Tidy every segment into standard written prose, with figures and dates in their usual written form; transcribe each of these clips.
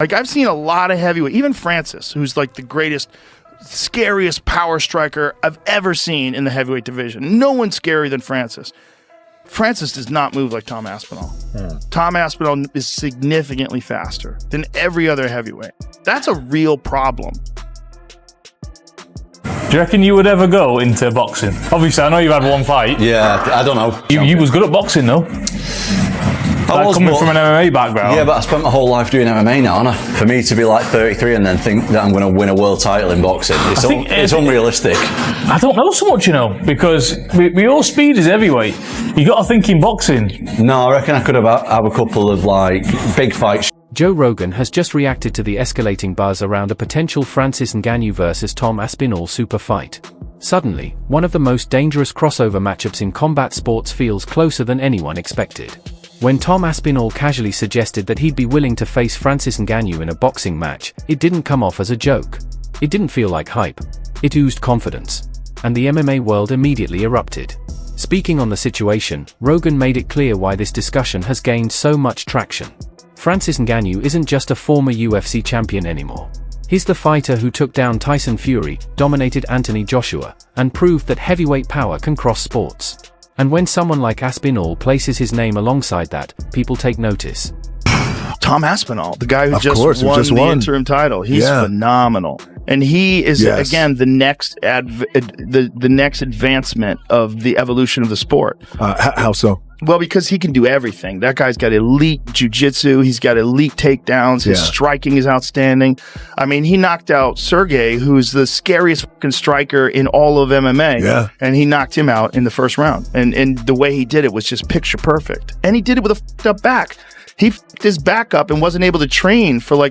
Like, I've seen a lot of heavyweight, even Francis, who's like the greatest, scariest power striker I've ever seen in the heavyweight division. No one's scarier than Francis. Francis does not move like Tom Aspinall. Tom Aspinall is significantly faster than every other heavyweight. That's a real problem. Do you reckon you would ever go into boxing? Obviously, I know you've had one fight. Yeah, I don't know. You was good at boxing, though. Coming from an MMA background. Yeah, but I spent my whole life doing MMA now, haven't I? For me to be like 33 and then think that I'm going to win a world title in boxing, it's unrealistic. I don't know so much, because with your speed as heavyweight, you got to think in boxing. No, I reckon I could have a couple of like big fights. Joe Rogan has just reacted to the escalating buzz around a potential Francis Ngannou versus Tom Aspinall super fight. Suddenly, one of the most dangerous crossover matchups in combat sports feels closer than anyone expected. When Tom Aspinall casually suggested that he'd be willing to face Francis Ngannou in a boxing match, it didn't come off as a joke. It didn't feel like hype. It oozed confidence. And the MMA world immediately erupted. Speaking on the situation, Rogan made it clear why this discussion has gained so much traction. Francis Ngannou isn't just a former UFC champion anymore. He's the fighter who took down Tyson Fury, dominated Anthony Joshua, and proved that heavyweight power can cross sports. And when someone like Aspinall places his name alongside that, people take notice. Tom Aspinall, the guy who just won the interim title, he's phenomenal. And he is, again, the next the next advancement of the evolution of the sport. How so? Well, because he can do everything. That guy's got elite jiu-jitsu. He's got elite takedowns. His striking is outstanding. I mean, he knocked out Sergey, who's the scariest fucking striker in all of MMA. Yeah. And he knocked him out in the first round. And the way he did it was just picture perfect. And he did it with a fucked up back. He fucked his back up and wasn't able to train for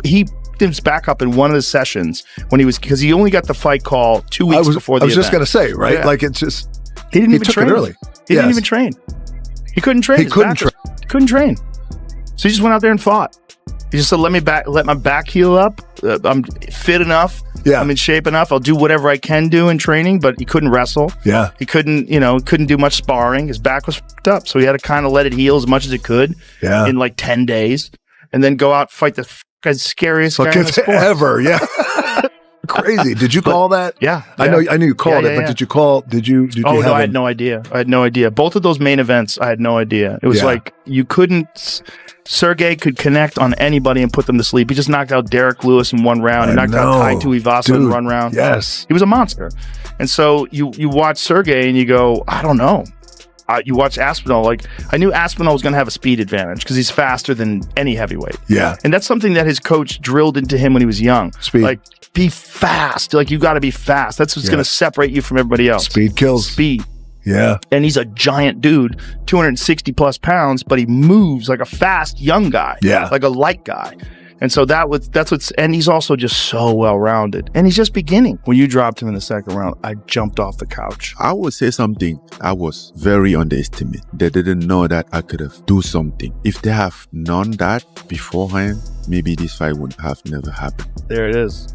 he did his back up in one of the sessions because he only got the fight call 2 weeks before the event. I was just going to say, right? Yeah. Like, it's just... He didn't even took train it early. He didn't even train. He couldn't train. He couldn't train. So he just went out there and fought. He just said, let my back heal up. I'm fit enough. Yeah. I'm in shape enough. I'll do whatever I can do in training, but he couldn't wrestle. Yeah. He couldn't do much sparring. His back was fucked up. So he had to kind of let it heal as much as it could in like 10 days and then go out and fight the scariest guy in the sport. Ever. Yeah. Crazy. Did you call that? Yeah. I knew you called it, but did you call? Did you? I had no idea. I had no idea. Both of those main events, I had no idea. It was like you couldn't. Sergey could connect on anybody and put them to sleep. He just knocked out Derek Lewis in one round. He knocked out Tai Tuivasa in one round. Yes, he was a monster. And so you watch Sergey and you go, I don't know. You watch Aspinall, I knew Aspinall was going to have a speed advantage because he's faster than any heavyweight. Yeah. And that's something that his coach drilled into him when he was young. Speed. Be fast. You got to be fast. That's what's going to separate you from everybody else. Speed kills. Speed. Yeah. And he's a giant dude, 260 plus pounds, but he moves like a fast young guy. Yeah. Like a light guy. And so and he's also just so well-rounded. And he's just beginning. When you dropped him in the second round, I jumped off the couch. I would say something. I was very underestimated. They didn't know that I could have do something. If they have known that beforehand, maybe this fight would have never happened. There it is.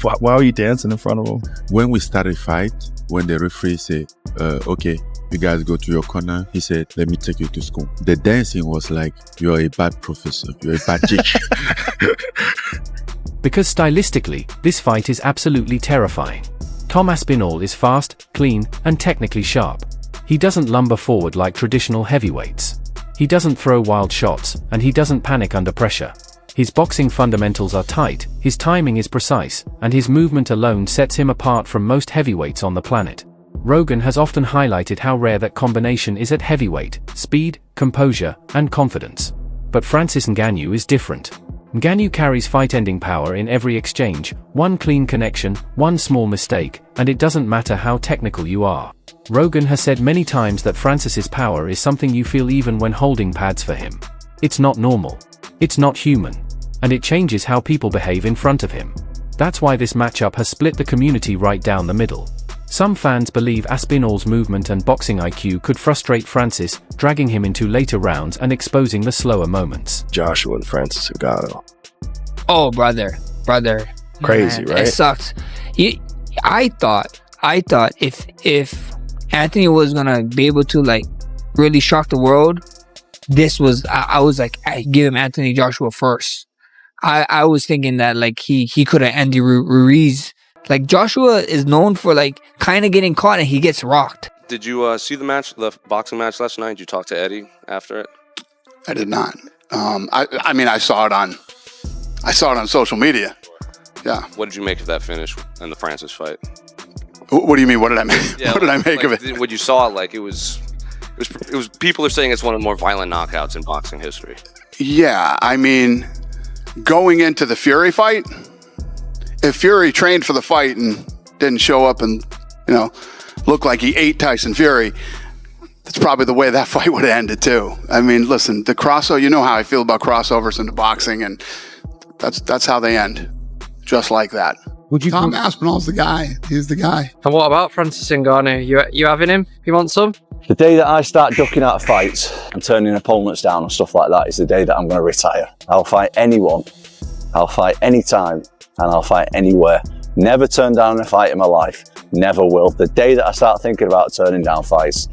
Why are you dancing in front of him? When we started fight, when the referee said, okay, you guys go to your corner, he said, let me take you to school. The dancing was like, you're a bad professor, you're a bad teacher. Because stylistically, this fight is absolutely terrifying. Tom Aspinall is fast, clean, and technically sharp. He doesn't lumber forward like traditional heavyweights. He doesn't throw wild shots, and he doesn't panic under pressure. His boxing fundamentals are tight, his timing is precise, and his movement alone sets him apart from most heavyweights on the planet. Rogan has often highlighted how rare that combination is at heavyweight: speed, composure, and confidence. But Francis Ngannou is different. Ngannou carries fight-ending power in every exchange, one clean connection, one small mistake, and it doesn't matter how technical you are. Rogan has said many times that Francis's power is something you feel even when holding pads for him. It's not normal. It's not human. And it changes how people behave in front of him. That's why this matchup has split the community right down the middle. Some fans believe Aspinall's movement and boxing IQ could frustrate Francis, dragging him into later rounds and exposing the slower moments. Joshua and Francis Ngannou. Oh, brother. Crazy, man, right? It sucks. I thought if Anthony was gonna be able to really shock the world, this was, I was like, I give him Anthony Joshua first. I was thinking that like he could have Andy Ruiz. Like Joshua is known for like kind of getting caught and he gets rocked. Did you see the boxing match last night? Did you talk to Eddie after it? I did not. I mean, I saw it on social media. Yeah. What did you make of that finish in the Francis fight? What do you mean? What did I make? Yeah, what did I make of it? What you saw, like it was. People are saying it's one of the more violent knockouts in boxing history. Yeah, I mean, going into the Fury fight, if Fury trained for the fight and didn't show up and looked like he ate Tyson Fury, that's probably the way that fight would have ended too. I mean, listen, the crossover. You know how I feel about crossovers into boxing, and that's how they end, just like that. Tom Aspinall's the guy. He's the guy. And what about Francis Ngannou? You having him? You want some? The day that I start ducking out of fights and turning opponents down and stuff like that is the day that I'm going to retire. I'll fight anyone, I'll fight anytime, and I'll fight anywhere. Never turn down a fight in my life. Never will. The day that I start thinking about turning down fights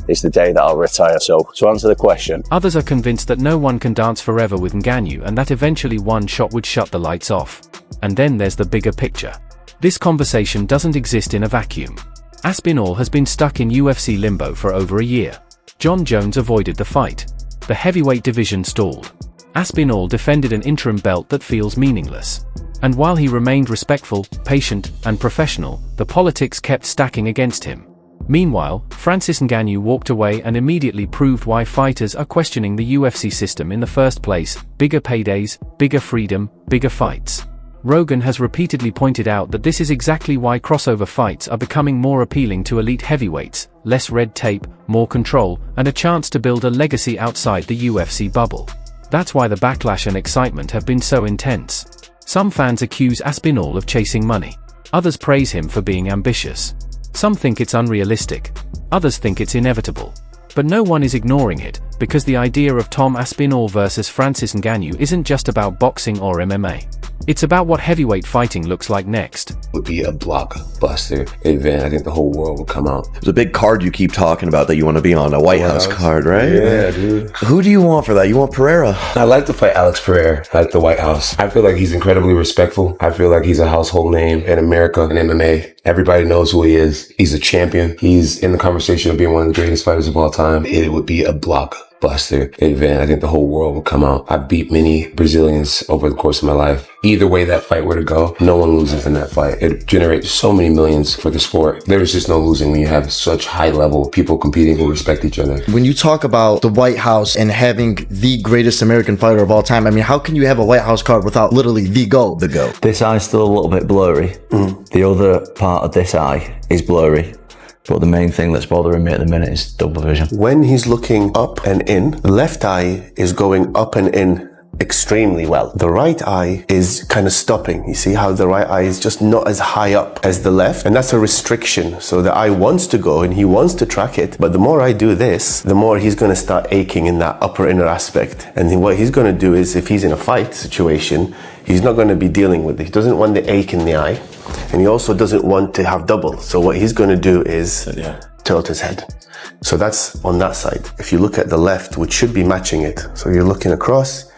is the day that I'll retire. So to answer the question, others are convinced that no one can dance forever with Ngannou and that eventually one shot would shut the lights off. And then there's the bigger picture. This conversation doesn't exist in a vacuum. Aspinall has been stuck in UFC limbo for over a year. John Jones avoided the fight. The heavyweight division stalled. Aspinall defended an interim belt that feels meaningless. And while he remained respectful, patient, and professional, the politics kept stacking against him. Meanwhile, Francis Ngannou walked away and immediately proved why fighters are questioning the UFC system in the first place: bigger paydays, bigger freedom, bigger fights. Rogan has repeatedly pointed out that this is exactly why crossover fights are becoming more appealing to elite heavyweights: less red tape, more control, and a chance to build a legacy outside the UFC bubble. That's why the backlash and excitement have been so intense. Some fans accuse Aspinall of chasing money. Others praise him for being ambitious. Some think it's unrealistic. Others think it's inevitable. But no one is ignoring it, because the idea of Tom Aspinall versus Francis Ngannou isn't just about boxing or MMA. It's about what heavyweight fighting looks like next. Would be a blockbuster event. I think the whole world would come out. There's a big card you keep talking about that you want to be on, a White House card, right? Yeah, dude. Who do you want for that? You want Pereira? I'd like to fight Alex Pereira at the White House. I feel like he's incredibly respectful. I feel like he's a household name in America and MMA. Everybody knows who he is. He's a champion. He's in the conversation of being one of the greatest fighters of all time. It would be a blockbuster event. I think the whole world would come out. I've beat many Brazilians over the course of my life. Either way that fight were to go, no one loses in that fight. It generates so many millions for the sport. There's just no losing when you have such high level people competing who respect each other. When you talk about the White House and having the greatest American fighter of all time, I mean, how can you have a White House card without literally the GOAT? The GOAT. This eye's still a little bit blurry. The other part of this eye is blurry. But the main thing that's bothering me at the minute is double vision. When he's looking up and in, the left eye is going up and in extremely well. The right eye is kind of stopping. You see how the right eye is just not as high up as the left, and that's a restriction. So the eye wants to go and he wants to track it, but the more I do this, the more he's going to start aching in that upper inner aspect. And what he's going to do is, if he's in a fight situation, he's not going to be dealing with it. He doesn't want the ache in the eye, and he also doesn't want to have double. So what he's going to do is tilt his head. So that's on that side. If you look at the left, which should be matching it, so you're looking across,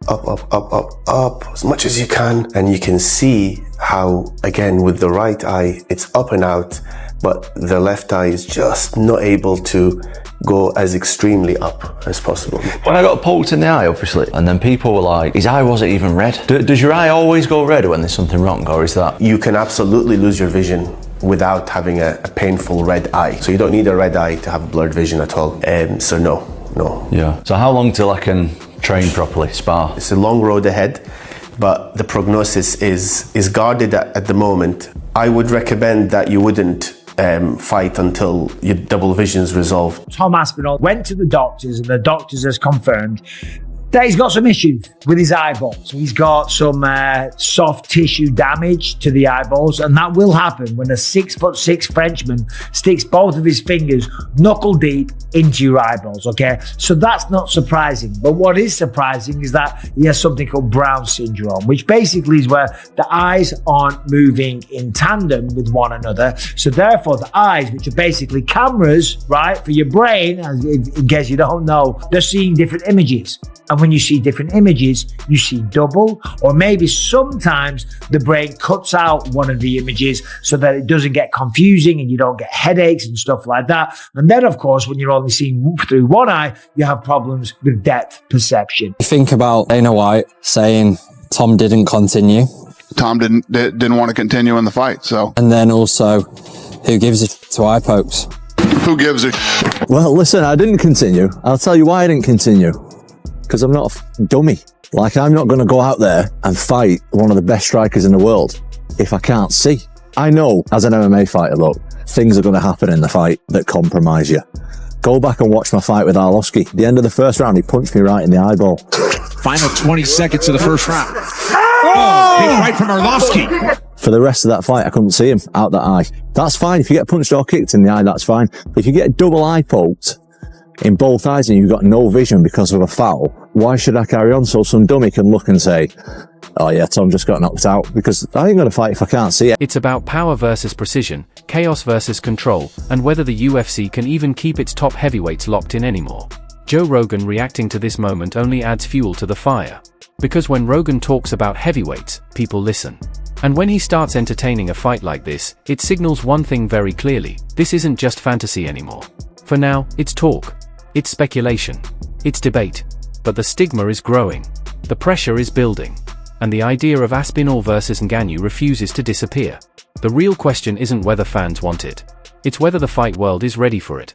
up, up, up, up, up, as much as you can. And you can see how, again, with the right eye, it's up and out, but the left eye is just not able to go as extremely up as possible. When I got poked in the eye, obviously, and then people were like, his eye wasn't even red. Does your eye always go red when there's something wrong, or is that? You can absolutely lose your vision without having a painful red eye. So you don't need a red eye to have blurred vision at all. So no. Yeah. So how long till I can train properly, spar? It's a long road ahead, but the prognosis is guarded at the moment. I would recommend that you wouldn't fight until your double vision's resolved. Tom Aspinall went to the doctors and the doctors has confirmed that he's got some issues with his eyeballs. He's got some soft tissue damage to the eyeballs, and that will happen when a 6'6" Frenchman sticks both of his fingers knuckle deep into your eyeballs, okay? So that's not surprising. But what is surprising is that he has something called Brown syndrome, which basically is where the eyes aren't moving in tandem with one another. So therefore, the eyes, which are basically cameras, right, for your brain, in case you don't know, they're seeing different images. And when you see different images, you see double, or maybe sometimes the brain cuts out one of the images so that it doesn't get confusing and you don't get headaches and stuff like that. And then, of course, when you're only seeing through one eye, you have problems with depth perception. Think about Dana White saying Tom didn't continue. Tom didn't want to continue in the fight, so. And then also, who gives it to eye pokes? Who gives it? Well, listen, I didn't continue. I'll tell you why I didn't continue. Because I'm not a dummy. Like, I'm not going to go out there and fight one of the best strikers in the world if I can't see. I know, as an MMA fighter, look, things are going to happen in the fight that compromise you. Go back and watch my fight with Arlovski. The end of the first round, he punched me right in the eyeball. Final 20 seconds of the first round. Oh, big right from Arlovski. For the rest of that fight, I couldn't see him out that eye. That's fine. If you get punched or kicked in the eye, that's fine. But if you get double eye poked in both eyes and you've got no vision because of a foul, why should I carry on so some dummy can look and say, oh yeah, Tom just got knocked out? Because I ain't going to fight if I can't see it. It's about power versus precision, chaos versus control, and whether the UFC can even keep its top heavyweights locked in anymore. Joe Rogan reacting to this moment only adds fuel to the fire. Because when Rogan talks about heavyweights, people listen. And when he starts entertaining a fight like this, it signals one thing very clearly: this isn't just fantasy anymore. For now, it's talk. It's speculation. It's debate. But the stigma is growing. The pressure is building. And the idea of Aspinall versus Ngannou refuses to disappear. The real question isn't whether fans want it. It's whether the fight world is ready for it.